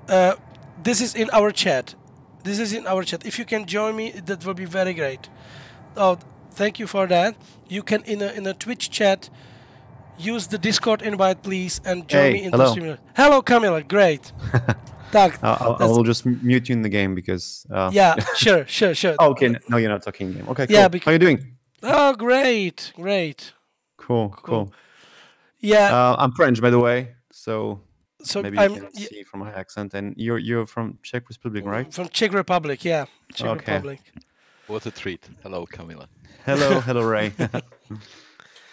This is in our chat. This is in our chat. If you can join me, that will be very great. Oh, thank you for that. You can in a Twitch chat use the Discord invite, please, and join me in the stream. Hello, Kamille. Great. I will just mute you in the game because. Yeah, sure. Oh, okay, no, you're not talking game. Okay, cool. Yeah, how are you doing? Oh, great. Cool. Yeah. I'm French, by the way, so maybe you can see from my accent. And you're from Czech Republic, right? From Czech Republic, yeah. Czech Republic. What a treat. Hello, Kamille. Hello, Ray.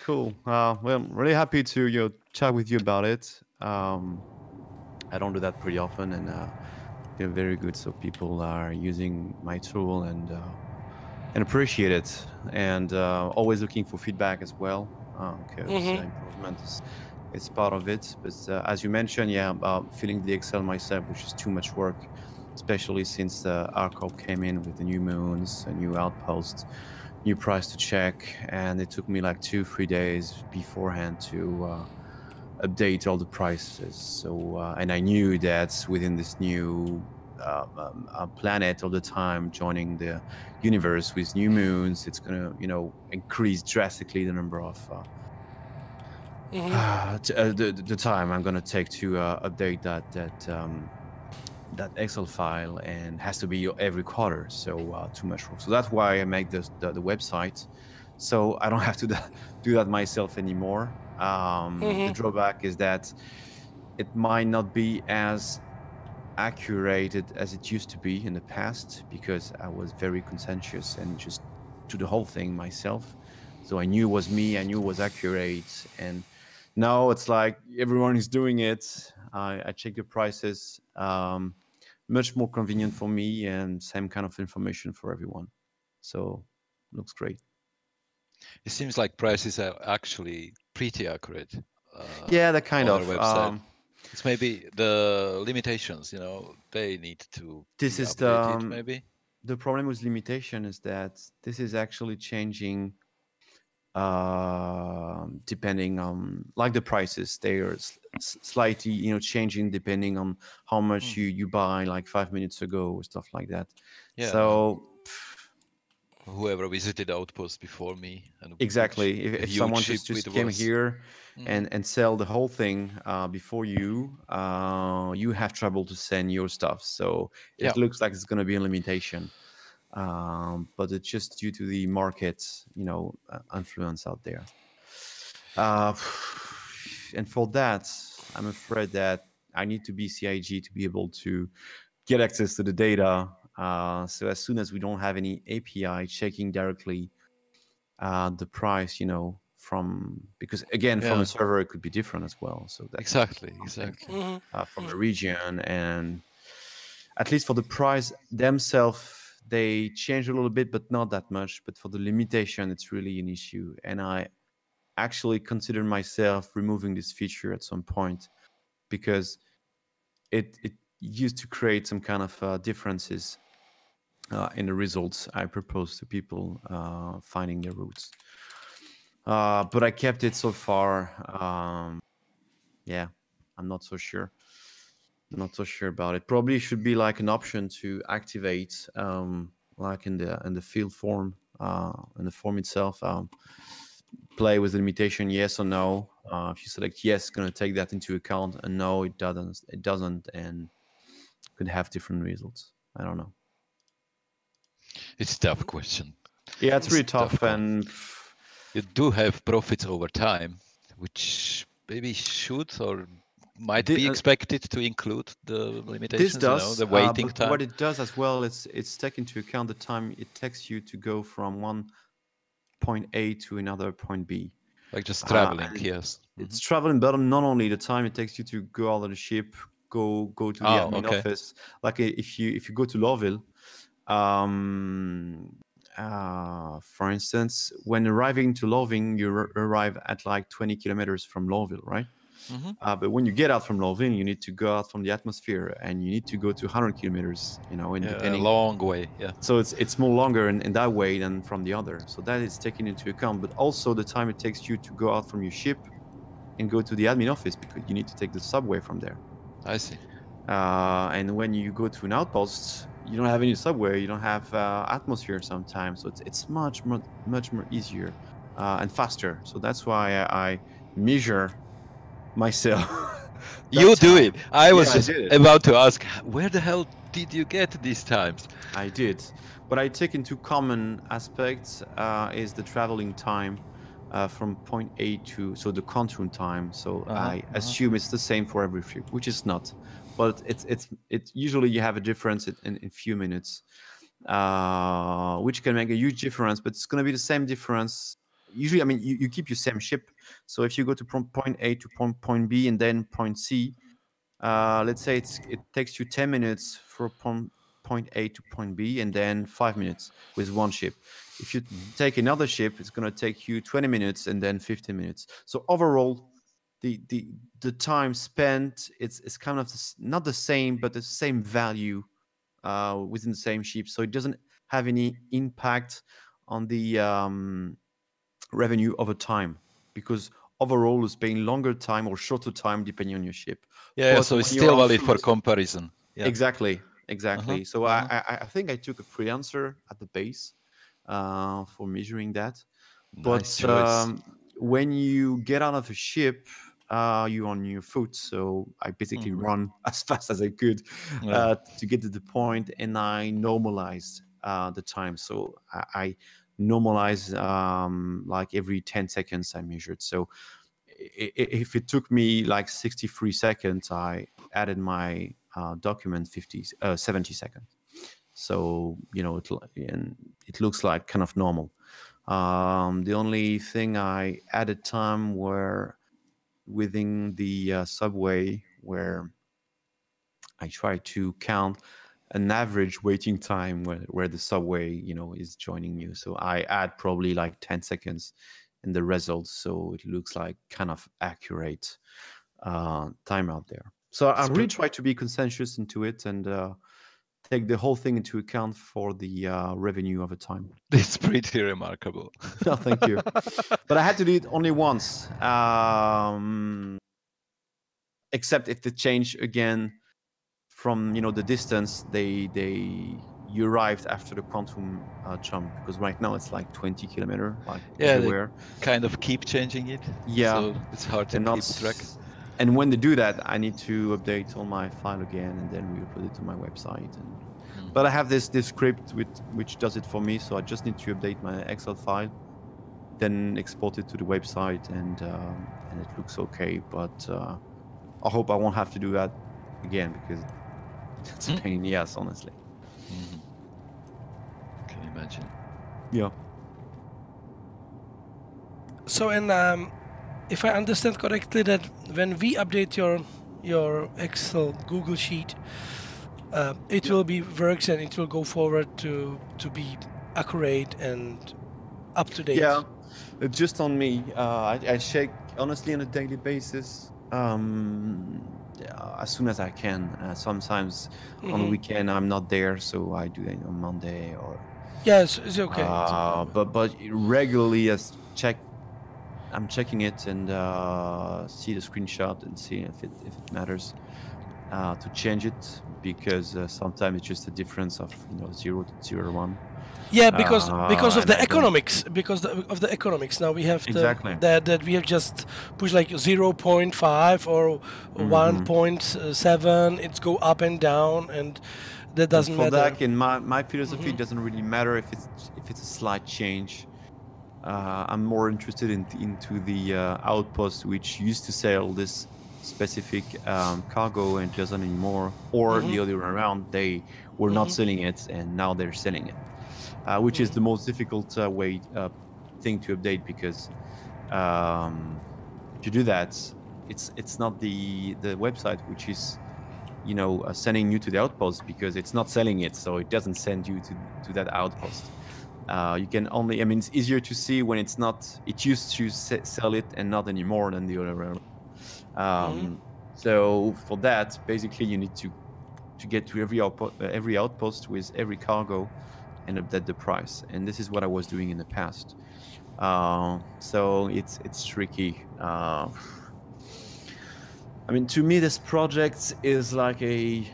Cool. Well, I'm really happy to chat with you about it. I don't do that pretty often, and they're very good. So people are using my tool and appreciate it, and always looking for feedback as well, because improvement is part of it. But as you mentioned, filling the Excel myself, which is too much work, especially since the RCOP came in with the new moons, a new outpost, new price to check, and it took me like 2-3 days beforehand to update all the prices. So and I knew that within this new planet all the time joining the universe with new moons, it's gonna increase drastically the number of the time I'm gonna take to update that Excel file, and has to be every quarter. So too much work. So that's why I make the website, so I don't have to do that myself anymore. The drawback is that it might not be as accurate as it used to be in the past, because I was very conscientious and just do the whole thing myself. So I knew it was me, I knew it was accurate, and now it's like everyone is doing it. I check the prices, much more convenient for me, and same kind of information for everyone. So looks great. It seems like prices are actually pretty accurate. Yeah, that kind of. It's maybe the limitations, they need to. This is maybe the problem with limitation is that this is actually changing, depending on like the prices. They are slightly, changing depending on how much you buy, like 5 minutes ago or stuff like that. Yeah. So. Whoever visited Outpost before me. And exactly. If someone just came here and sell the whole thing before you, you have trouble to send your stuff. So it looks like it's going to be a limitation. But it's just due to the market, influence out there. And for that, I'm afraid that I need to be CIG to be able to get access to the data. So as soon as we don't have any API checking directly the price, because again, from a server, it could be different as well. So that's exactly. From a region, and at least for the price themselves, they change a little bit, but not that much. But for the limitation, it's really an issue. And I actually consider myself removing this feature at some point, because it used to create some kind of differences in the results I propose to people finding their routes. But I kept it so far. I'm not so sure. I'm not so sure about it. Probably should be like an option to activate, like in the field form, in the form itself. Play with the limitation, yes or no. If you select yes, it's going to take that into account, and no, it doesn't, and could have different results. I don't know. It's a tough question. Yeah, it's really tough, and you do have profits over time, which maybe should or might be expected to include the limitations. This does, the waiting time. What it does as well is it's taken into account the time it takes you to go from one point A to another point B. Like just traveling, yes. It's traveling, but not only the time it takes you to go out of the ship, go to the admin office. Like if you go to Lowville, for instance, when arriving to Lowville, you arrive at like 20 kilometers from Lowville, right? But when you get out from Lowville, you need to go out from the atmosphere, and you need to go to 100 kilometers, a long way, So it's more longer in that way than from the other. So that is taken into account, but also the time it takes you to go out from your ship and go to the admin office, because you need to take the subway from there. I see. And when you go to an outpost, you don't have any subway, you don't have atmosphere sometimes, so it's much more easier and faster. So that's why I measure myself. You do it. I was just did it. about to ask, where the hell did you get these times? I did. What I take into common aspects is the traveling time from point A to, so the contour time. So I assume it's the same for every ship, which is not. But it's usually you have a difference in few minutes, which can make a huge difference. But it's going to be the same difference. Usually, I mean, you keep your same ship. So if you go to point A to point B and then point C, let's say it takes you 10 minutes for point A to point B and then 5 minutes with one ship. If you take another ship, it's going to take you 20 minutes and then 15 minutes. So overall, the time spent, it's kind of not the same, but the same value within the same ship. So it doesn't have any impact on the revenue over time, because overall it's paying longer time or shorter time depending on your ship. Yeah, But so it's when you're still on valid for foot- comparison. Yeah. Exactly. So I think I took a freelancer at the base for measuring that. Nice But choice. when you get out of a ship, you're on your foot. So I basically run as fast as I could to get to the point, and I normalized the time. So I normalize like every 10 seconds I measured. So if it took me like 63 seconds, I added my document 70 seconds. So, you know, it looks like kind of normal. The only thing I added time were within the subway, where I try to count an average waiting time where the subway, you know, is joining you. So I add probably like 10 seconds in the results, so it looks like kind of accurate time out there. So I really try to be conscientious into it and take the whole thing into account for the revenue over time. It's pretty remarkable. No, thank you. But I had to do it only once, except if they change again from, you know, the distance you arrived after the quantum jump, because right now it's like 20 kilometer, like everywhere. They kind of keep changing it. Yeah, so it's hard to keep track. And when they do that, I need to update all my file again, and then we upload it to my website. But I have this script which does it for me, so I just need to update my Excel file, then export it to the website, and it looks okay. But I hope I won't have to do that again, because it's a pain in the ass, honestly. Can you imagine? Yeah. So, and if I understand correctly, that when we update your Excel Google sheet, it will be works and it will go forward to be accurate and up to date. Yeah, just on me. I check honestly on a daily basis. As soon as I can. Sometimes on the weekend I'm not there, so I do it on Monday or. Yes, it's okay. But regularly I'm checking it and see the screenshot and see if it matters to change it, because sometimes it's just a difference of 0 to 0.1. Yeah, because of the economics. Because of the economics. Now we have that we have just pushed like 0.5 or 1.7. It's go up and down, and that doesn't matter. For that, in my philosophy, it doesn't really matter if it's a slight change. I'm more interested into the outpost which used to sell this specific cargo and doesn't anymore, or the other way around, they were not selling it and now they're selling it. Which is the most difficult thing to update, because if you do that, it's not the website which is sending you to the outpost, because it's not selling it, so it doesn't send you to that outpost. You can only, I mean, it's easier to see when it's not. It used to sell it and not anymore than the other way around. So for that, basically, you need to get to every outpost with every cargo and update the price, and this is what I was doing in the past. So it's tricky. I mean, to me, this project is like a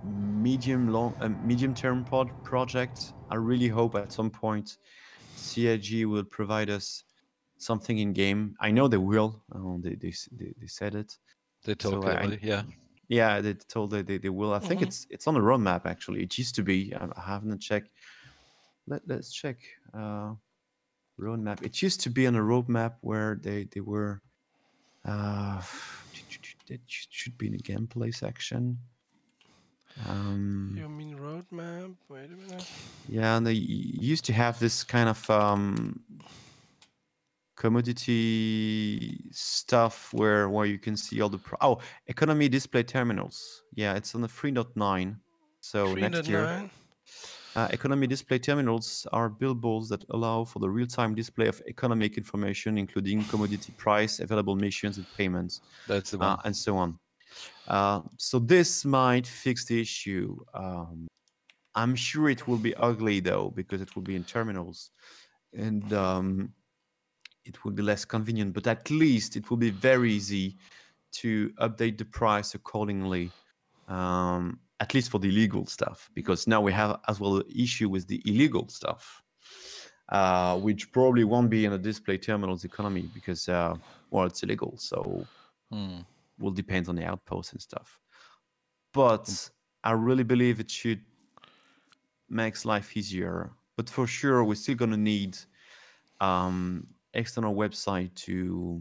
medium-term project. I really hope at some point CIG will provide us something in game. I know they will. They said it. They talked about it, yeah. Yeah, they told that they will. I think it's on the roadmap actually. It used to be. I haven't checked. Let's check. Roadmap. It used to be on a roadmap where they were. It should be in the gameplay section. You mean roadmap? Wait a minute. Yeah, and they used to have this kind of commodity stuff where you can see all the economy display terminals. Yeah, it's on the 3.9. So 3.9. next year. Economy display terminals are billboards that allow for the real-time display of economic information, including commodity price, available missions, and payments. That's the one. And so on. So this might fix the issue. I'm sure it will be ugly though, because it will be in terminals, and it will be less convenient. But at least it will be very easy to update the price accordingly. At least for the illegal stuff, because now we have as well an issue with the illegal stuff, which probably won't be in a display terminals economy because, well, it's illegal. So will depend on the outposts and stuff. But I really believe it should make life easier. But for sure, we're still going to need external website to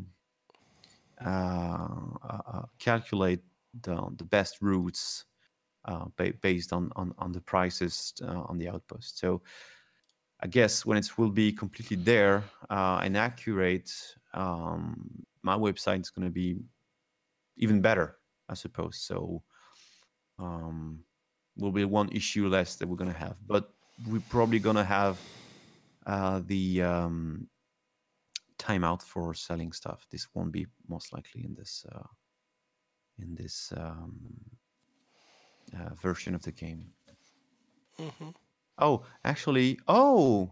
calculate the best routes based on the prices on the outpost. So I guess when it will be completely there and accurate, my website is going to be even better, I suppose. So will be one issue less that we're going to have, but we're probably going to have the timeout for selling stuff. This won't be most likely in this version of the game. Oh, actually, I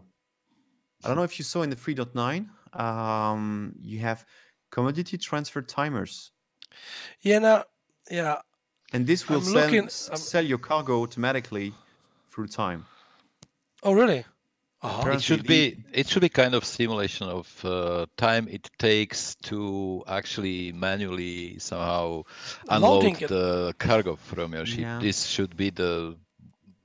don't know if you saw in the 3.9, you have commodity transfer timers. Yeah, And this will sell your cargo automatically through time. Oh, really? It should be kind of simulation of time it takes to actually manually somehow unload the cargo from your ship. Yeah. This should be the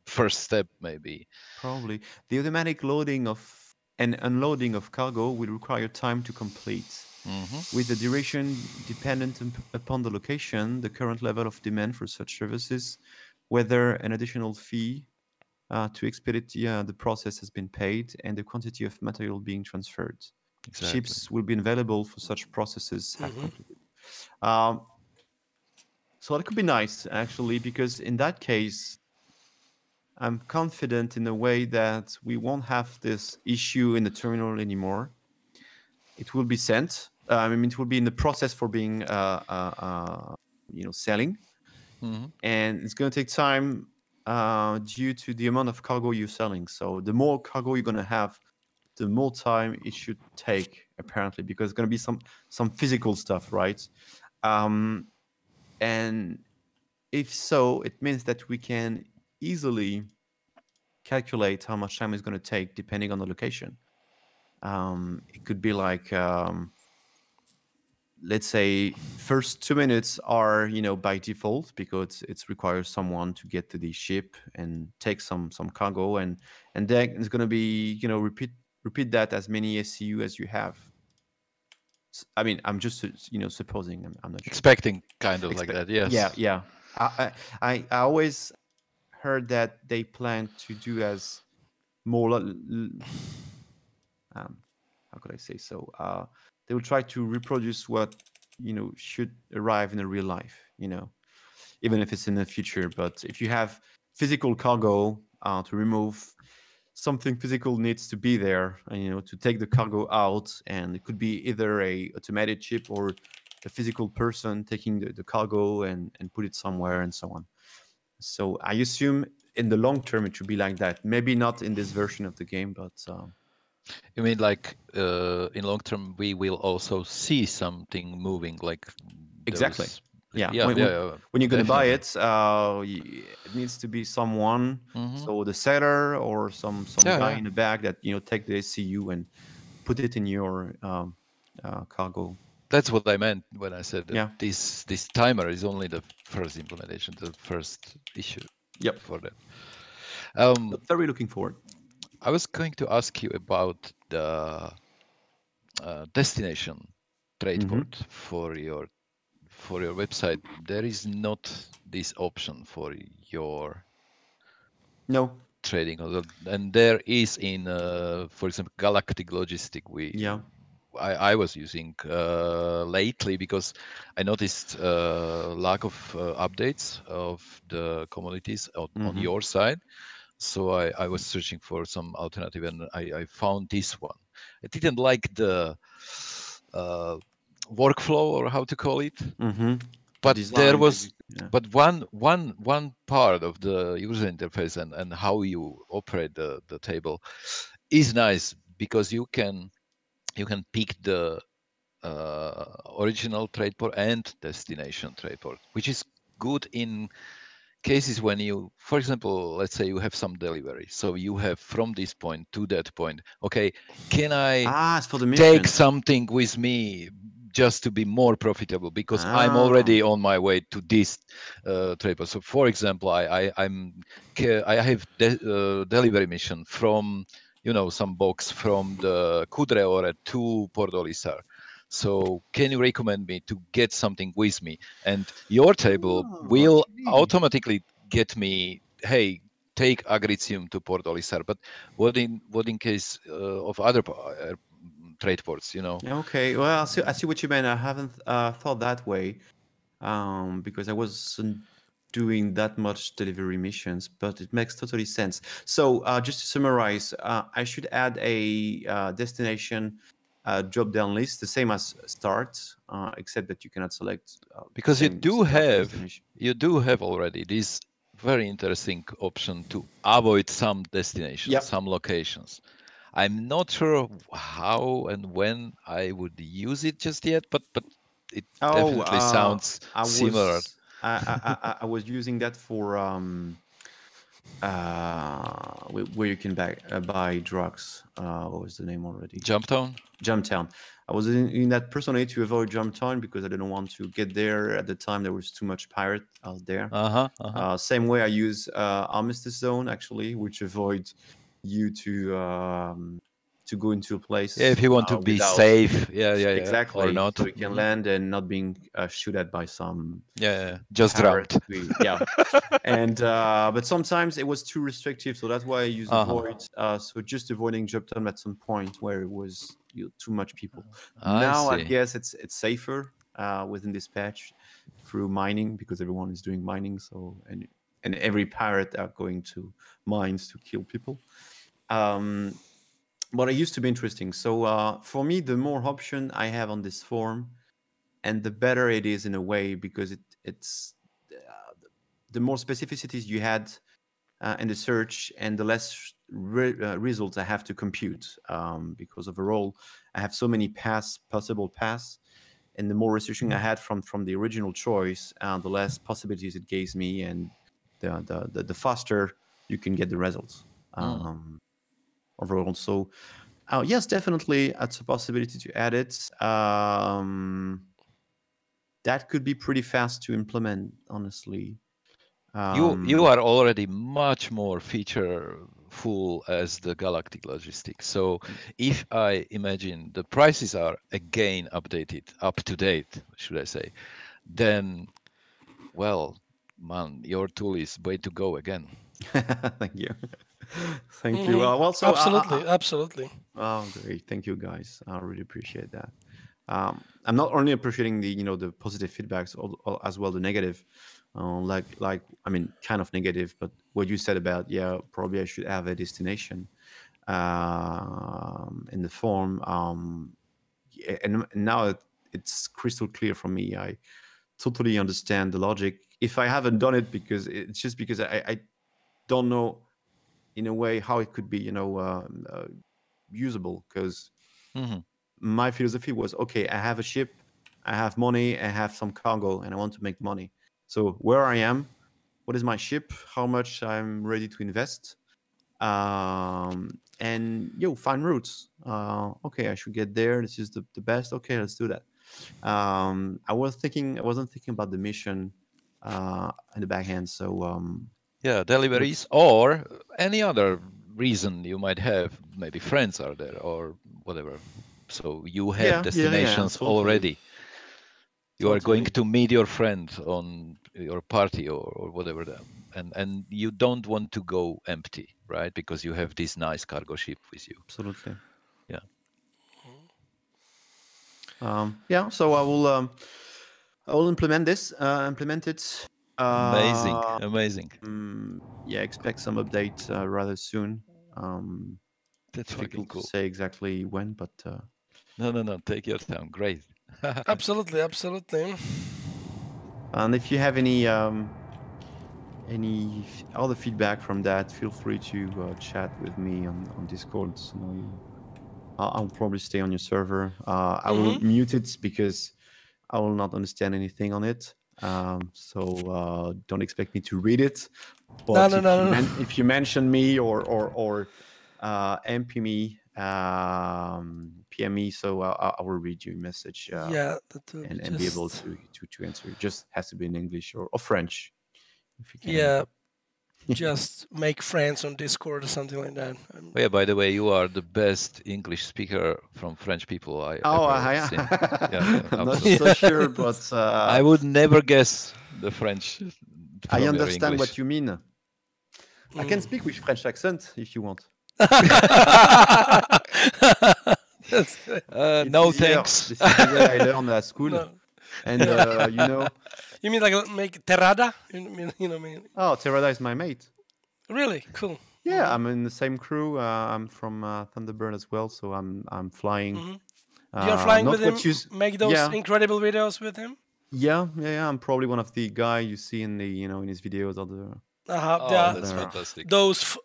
first step, maybe. Probably. The automatic loading of and unloading of cargo will require time to complete. With the duration dependent upon the location, the current level of demand for such services, whether an additional fee to expedite the process has been paid, and the quantity of material being transferred. Exactly. Ships will be available for such processes have completed. So that could be nice, actually, because in that case, I'm confident in a way that we won't have this issue in the terminal anymore. It will be sent. It will be in the process for being, selling, and it's going to take time due to the amount of cargo you're selling. So the more cargo you're going to have, the more time it should take, apparently, because it's going to be some physical stuff, right? And if so, it means that we can easily calculate how much time it's going to take depending on the location. It could be like, let's say, first 2 minutes are, by default, because it requires someone to get to the ship and take some cargo, and then it's going to be, repeat that as many SCU as you have. I mean, I'm just, supposing. I'm not sure. Expecting kind of like that, yes. Yeah. I always heard that they plan to do as more, how could I say so? They will try to reproduce what, should arrive in the real life, even if it's in the future. But if you have physical cargo to remove, something physical needs to be there, to take the cargo out, and it could be either a automated ship or a physical person taking the cargo and put it somewhere and so on. So I assume in the long term it should be like that. Maybe not in this version of the game, but You mean like in long term we will also see something moving like Exactly. those... Yeah. Yeah, When you're going to buy definitely. it needs to be someone, Mhm. so the seller or some Yeah, guy yeah. in the back that take the SCU and put it in your cargo. That's what I meant when I said that Yeah. this timer is only the first implementation, the first issue. Yep. For that. But very looking forward. I was going to ask you about the destination trade port for your website. There is not this option for your No. trading, and there is in, for example, Galactic Logistic. I was using lately because I noticed lack of updates of the commodities on your side. So I was searching for some alternative, and I found this one. I didn't like the workflow, or how to call it, but there was, but one part of the user interface and how you operate the table is nice, because you can pick the original trade port and destination trade port, which is good in cases when you, for example, let's say you have some delivery, so you have from this point to that point. Okay, can I for the take something with me just to be more profitable, because I'm already on my way to this trade port. So, for example, I have delivery mission from some box from the Kudreore to Pordolisar. So can you recommend me to get something with me? And your table will automatically get me, hey, take Agricium to Pordolisar. But what in case of other trade ports, Okay, well, I see what you mean. I haven't thought that way, because I wasn't doing that much delivery missions, but it makes totally sense. So just to summarize, I should add a destination drop-down list, the same as start, except that you cannot select because you do have already this very interesting option to avoid some destinations, some locations. I'm not sure how and when I would use it just yet, but it definitely sounds similar. I was using that for where you can buy drugs. What was the name already? Jumptown. I was in that personally to avoid Jumptown because I didn't want to get there at the time. There was too much pirate out there. Same way I use Armistice Zone actually, which avoids you to go into a place. Yeah, if you want to be safe, exactly, or not, so you can land and not being shot at by some just drowned. And but sometimes it was too restrictive, so that's why I use avoid. So just avoiding Jumptown at some point where it was too much people. Now I guess it's safer within this patch through mining, because everyone is doing mining. So and every pirate are going to mines to kill people. But it used to be interesting. So for me, the more option I have on this form, and the better it is in a way, because it's the more specificities you had in the search, and the less results I have to compute. Because overall, I have so many possible paths, and the more restriction I had from the original choice, the less possibilities it gives me, and the faster you can get the results. Overall, so yes, definitely, it's a possibility to add it. That could be pretty fast to implement, honestly. You are already much more featureful as the Galactic Logistics. So if I imagine the prices are again updated, up to date, should I say, then, well, man, your tool is way to go again. Thank you. Thank you. Well, so absolutely. Oh, great! Thank you, guys. I really appreciate that. I'm not only appreciating the positive feedbacks, as well the negative. Like I mean, kind of negative, but what you said about probably I should have a destination in the form. And now it's crystal clear for me. I totally understand the logic. If I haven't done it, because it's just because I don't know in a way how it could be usable, because my philosophy was, okay, I have a ship, I have money, I have some cargo, and I want to make money. So where I am, what is my ship, how much I'm ready to invest, and find routes. Okay, I should get there. This is the best. Okay, let's do that. I wasn't thinking about the mission in the back end. So deliveries or any other reason you might have. Maybe friends are there or whatever. So you have destinations already. You are going to meet your friend on your party or whatever, and you don't want to go empty, right? Because you have this nice cargo ship with you. Absolutely. Yeah. So I will implement this. Implement it. Amazing. Expect some update rather soon. That's difficult cool. to say exactly when, but no, take your time. Great. Absolutely. And if you have any other feedback from that, feel free to chat with me on Discord. So I'll probably stay on your server. I will mute it because I will not understand anything on it. So don't expect me to read it. But if you mention me or MP me, PM me, so I will read your message. And be able to answer. It just has to be in English or French, if you can. Yeah. Just make friends on Discord or something like that. Yeah, by the way, you are the best English speaker from French people I ever seen. I'm not so sure, but I would never guess the French. I understand what you mean. I can speak with French accent if you want. No thanks. This is the way I learned at school. No. And You mean like make Terrada? You know me. Oh, Terrada is my mate. Really? Cool. Yeah, I'm in the same crew. I'm from Thunderbird as well, so I'm flying. You're flying with him? Make those incredible videos with him? Yeah. I'm probably one of the guys you see in the in his videos. That's fantastic. Those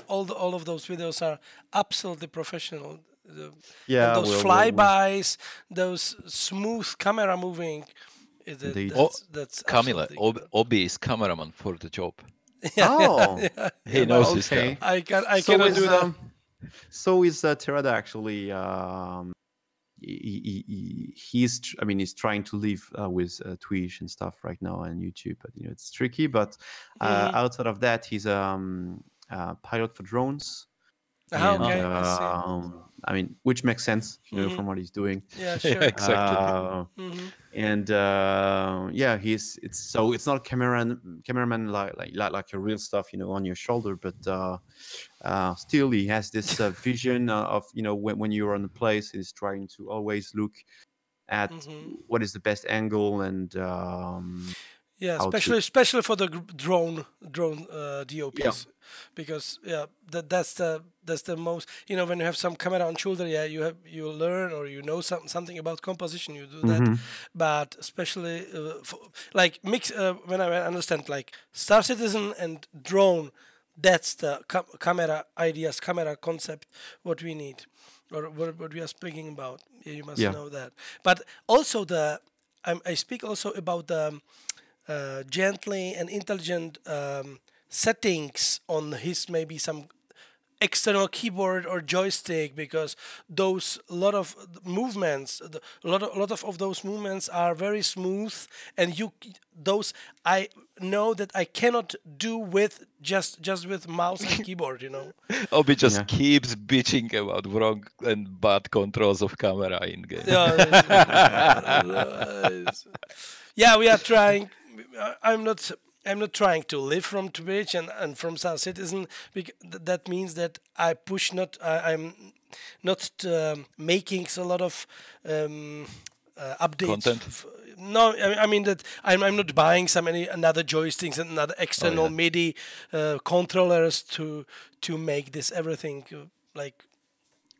all of those videos are absolutely professional. Those flybys, those smooth camera moving. That's Kamille, Obi is cameraman for the job. He knows his stuff. I cannot do that. So is Terrada actually. He's trying to live with Twitch and stuff right now and YouTube, but it's tricky. But outside of that, he's a pilot for drones. Which makes sense, from what he's doing. Yeah, sure. Exactly. And it's not cameraman like a real stuff, on your shoulder, but still he has this vision of when you're on the place, he's trying to always look at what is the best angle and especially for the drone DOPs, because that's the most, when you have some camera on shoulder, you learn or something about composition, you do that, but especially mix when I understand like Star Citizen and drone, that's the camera ideas, camera concept, what we need or what we are speaking about. You must know that, but also I speak also about the gently and intelligent settings on his maybe some external keyboard or joystick, because those lot of movements, a lot of those movements are very smooth, and I know that I cannot do with just with mouse and keyboard. Obi just keeps bitching about wrong and bad controls of camera in game. We are trying. I'm not trying to live from Twitch and from Star Citizen, because that means that I'm not making a lot of updates. Content. No, I mean that I'm not buying another joysticks and another external MIDI controllers to make this everything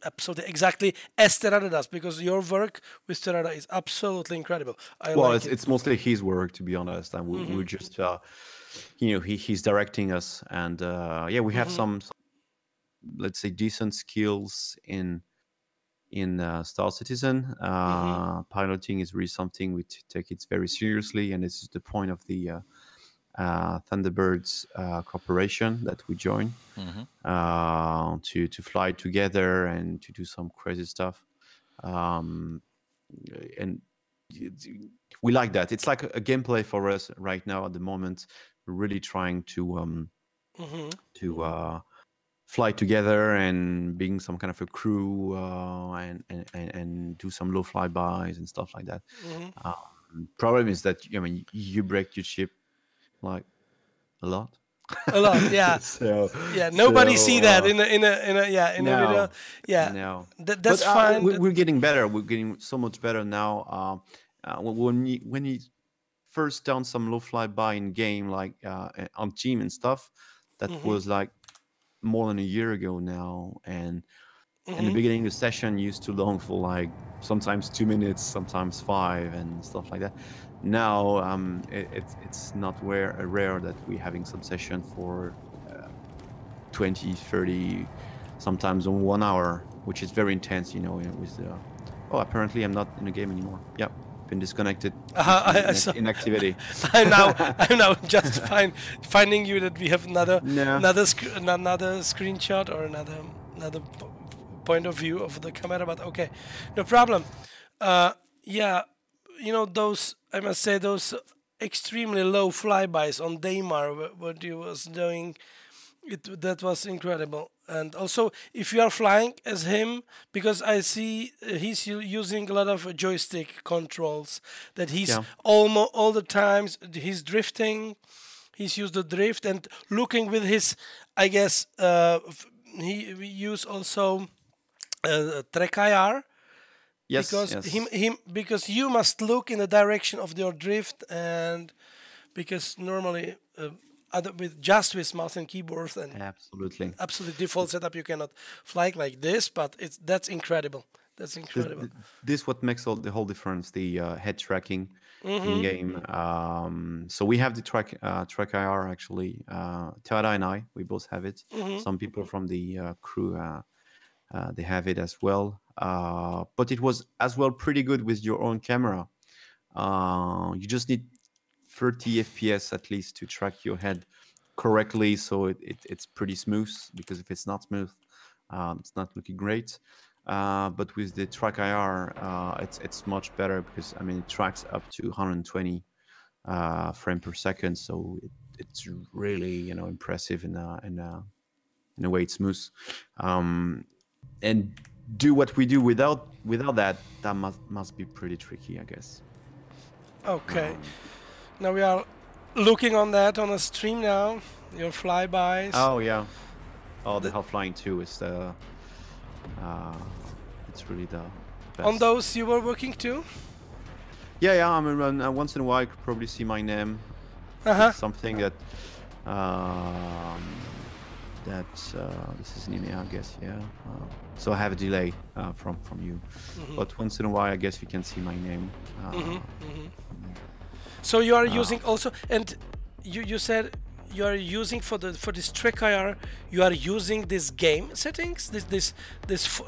absolutely exactly as Terrada does, because your work with Terrada is absolutely incredible. It's mostly his work, to be honest, and we're just he's directing us, and we have some let's say, decent skills in Star Citizen. Piloting is really something we take it very seriously, and this is the point of the Thunderbirds corporation that we join to fly together and to do some crazy stuff. And we like that. It's like a gameplay for us right now at the moment. We're really trying to fly together and being some kind of a crew and do some low flybys and stuff like that. Problem is that you break your ship like a lot. A lot, yeah. Nobody see that in a video. Yeah, no. That's fine. We're getting better. We're getting so much better now. When you first done some low flyby in game, like on team and stuff, that was like more than a year ago now. And in the beginning, the session used to long for like sometimes 2 minutes, sometimes 5, and stuff like that. Now it's not rare that we're having some session for 20, 30, sometimes on 1 hour, which is very intense. With apparently I'm not in the game anymore. Yep, been disconnected. In activity. I'm now just finding you that we have another screenshot or another point of view of the camera, but okay, no problem. Those, I must say, those extremely low flybys on Daymar, what you was doing, that was incredible. And also, if you are flying as him, because I see he's using a lot of joystick controls, that he's almost all the times he's drifting. He's used the drift and looking with his, I guess, he use also track IR. Yes, because you must look in the direction of your drift, and because normally with mouse and keyboard and absolutely default setup you cannot fly like this, but that's incredible. That's incredible. This what makes the whole difference, the head tracking in game. So we have the track IR actually. Terada and I, we both have it. Some people from the crew they have it as well. But it was as well pretty good with your own camera. You just need 30 FPS at least to track your head correctly, so it's pretty smooth, because if it's not smooth, it's not looking great. But with the track IR, it's much better, because it tracks up to 120 frames per second, so it's really impressive in a way it's smooth. And do what we do without that must be pretty tricky, I guess. Okay. Now we are looking on that on a stream now. Your flybys. Oh yeah. Oh, the Hell Flying 2 is it's really the best. On those you were working too? Yeah. Once in a while you could probably see my name. Something that this is an email, I guess. So I have a delay from you, but once in a while I guess you can see my name. So you are using also, and you said you are using for this track IR, you are using this game settings, this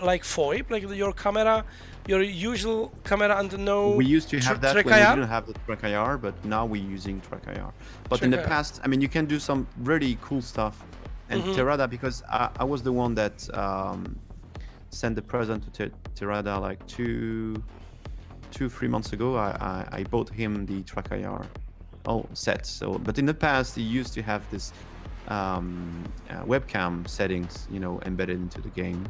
like FOIP, like your camera, your usual camera under no. We used to have that when we didn't have the track IR, but now we're using track IR. But in the past, you can do some really cool stuff. And Terada, because I was the one that sent the present to Terada like 2-3 months ago. I bought him the track IR set. So, but in the past, he used to have this webcam settings, embedded into the game.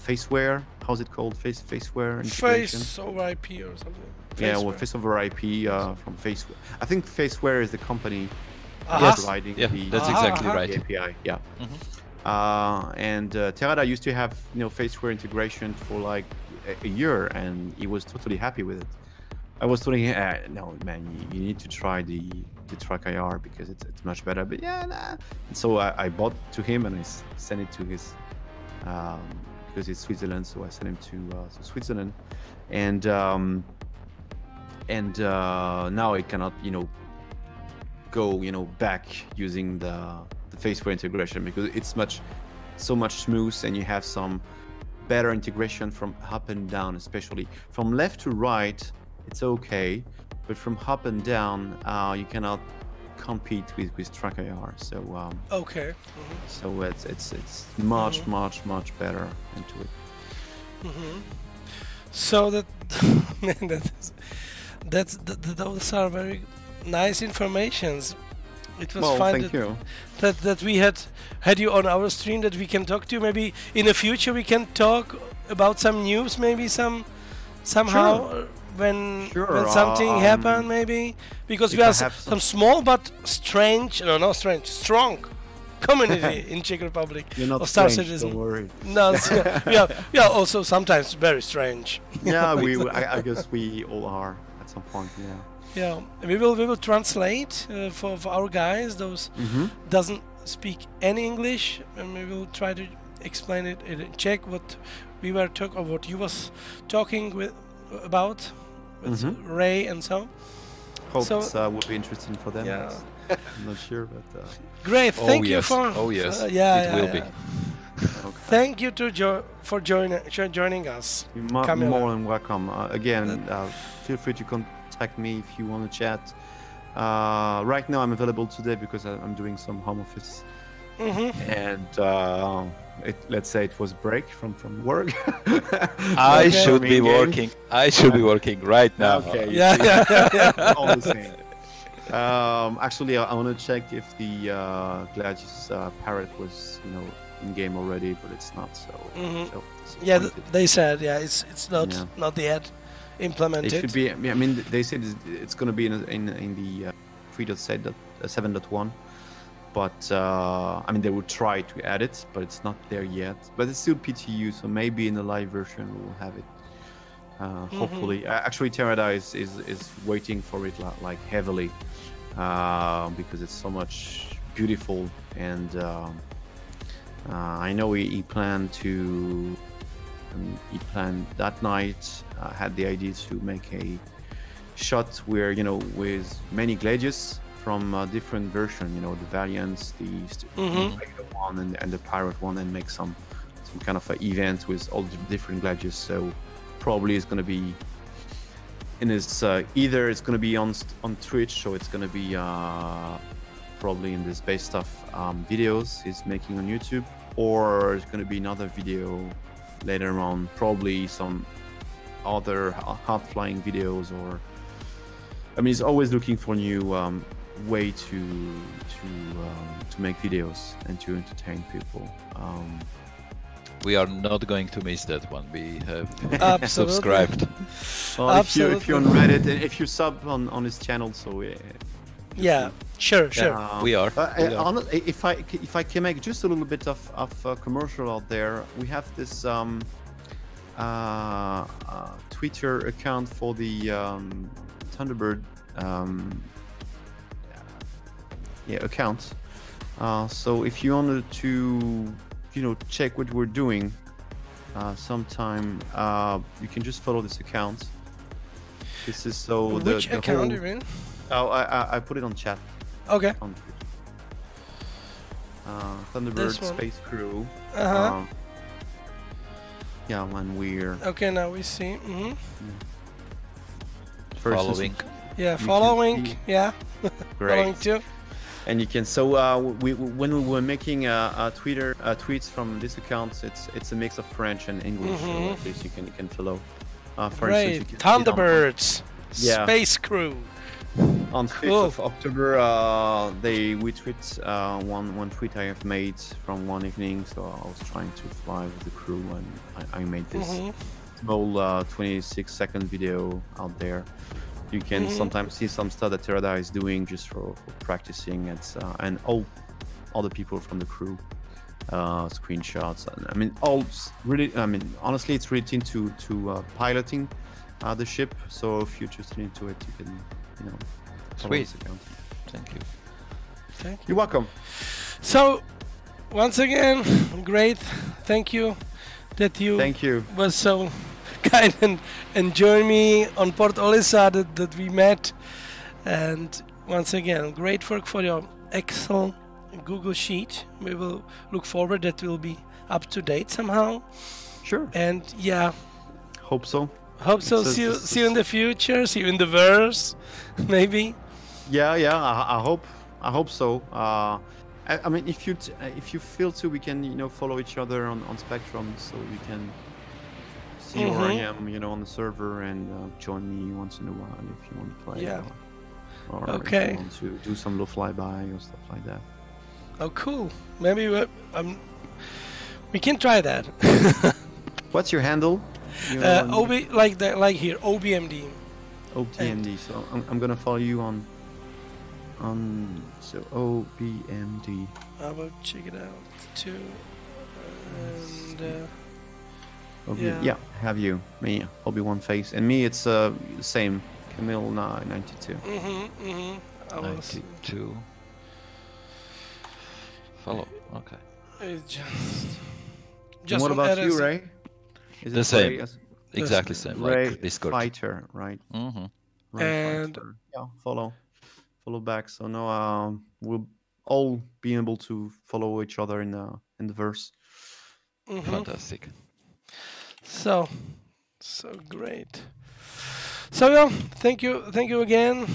Faceware, how's it called? Faceware integration? Face over IP or something. Yeah, well, Face over IP from Faceware. I think Faceware is the company. Providing that's exactly right. The API, and Terada used to have Faceware integration for like a year, and he was totally happy with it. I was telling him, no man, you need to try the track IR, because it's much better. But And so I bought to him, and I sent it to his because it's Switzerland, so I sent him to Switzerland, and now it cannot go back using the Faceware integration, because it's much so much smooth, and you have some better integration from up and down, especially from left to right. It's okay, but from up and down, you cannot compete with track AR. So okay. So it's much better into it. So man, those are very nice informations. It was fun that we had you on our stream, that we can talk to. Maybe in the future we can talk about some news, maybe somehow. Sure. When something happened, maybe, because we are some small but strong community in Czech Republic. You're not of Star strange, Citizen. don't worry. No, we are also sometimes very strange. Yeah, I guess we all are at some point. Yeah. Yeah, we will translate for our guys, those doesn't speak any English, and we will try to explain it in Czech, what we were talking, or what you was talking about with Ray and so. Hope it would be interesting for them. Yeah. I'm not sure, but great. Thank you for. Oh yes. It will be. Okay. Thank you for joining us. You're more than welcome. Again, feel free to contact me if you want to chat. Right now I'm available today because I'm doing some home office, and let's say it was break from work. I should be working. I should be working right now. Okay. Yeah. All the same. Actually, I want to check if the Gladius parrot was in game already, but it's not. So yeah, they said it's not yet implemented. It should be. I mean, they said it's going to be in the 3.7.1, but I mean they will try to add it, but it's not there yet. But it's still PTU, so maybe in the live version we'll have it. Hopefully, actually, Terada is waiting for it like heavily because it's so much beautiful, and I know he planned to. He planned that night. Had the idea to make a shot where with many Gladius from different versions. The Valiants, the regular one, and the Pirate one, and make some kind of an event with all the different Gladius. So probably it's going to be in his either it's going to be on Twitch, so it's going to be probably in this base stuff videos he's making on YouTube, or it's going to be another video later on, probably some other hard flying videos, or I mean he's always looking for new way to make videos and to entertain people. We are not going to miss that one. We have subscribed. Well, if you're on Reddit and if you sub on his channel, so yeah, sure. We are. If I can make just a little bit of commercial out there, we have this Twitter account for the Thunderbird account. So if you wanted to check what we're doing sometime, you can just follow this account. This is so which account you mean? Oh, I put it on chat. Okay. On Thunderbird Space Crew. Yeah, when we're okay. Now we see. Following. Yeah, following. Yeah, great. Following too. And you can when we were making Twitter tweets from this account, it's a mix of French and English, so at least you can follow. For instance, you can Thunderbirds, Space Crew. On 5th of October, we tweet one tweet I have made from one evening. So I was trying to fly with the crew, and I made this small 26-second video out there. You can sometimes see some stuff that Terada is doing just for practicing. And all the people from the crew screenshots. And, I mean, honestly, it's related to piloting the ship. So if you're just into it, you can, follow this account. Thank you. Thank you. You're welcome. So, once again, great. Thank you that you. Thank you. Was so kind and join me on Port Olysa that we met. And once again, great work for your Excel Google Sheet. We will look forward that will be up to date somehow. Sure. And yeah, Hope so. hope so. See you in the future. See you in the verse, maybe. Yeah, I hope so. I mean, if you feel to, we can follow each other on Spectrum, so we can see where I am, on the server, and join me once in a while if you want to play. Yeah. Or Okay. if you want to do some low flyby or stuff like that. Oh, cool. Maybe we can try that. What's your handle? Like here, ObiMD. ObiMD. So I'm gonna follow you on so ObiMD. I will check it out too. And yeah, have you me Obi-Wan face, and me it's same Kamille92. I will see. 92. Follow. Okay. Just And what about you, Ray? Is The it same. Ray as Exactly same. Ray Like Discord. Fighter, right? Mm-hmm. Ray And- Fighter. Yeah, follow back. So now we'll all be able to follow each other in the verse. Fantastic. So great. So yeah, thank you again,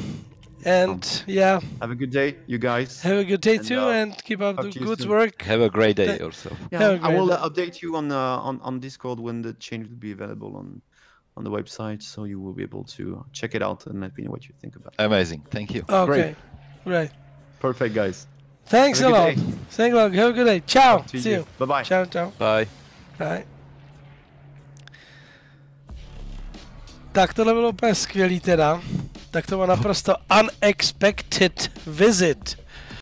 and yeah, Have a good day, you guys. have a good day And, too, and keep up talk the to you good soon. work. Have a great day Th- yourself. Yeah, Have a I will great update you on Discord when the change will be available on the website, so you will be able to check it out and let me know what you think about it. Amazing. Thank you. Okay, great. Perfect, guys. Thanks Have a a lot. good day. Thanks a lot. Have a good day. Ciao. Talk to See you. Bye bye. Ciao, ciao. Bye. Bye. Tak tohle bylo úplně skvělý teda. Tak to bylo naprosto unexpected visit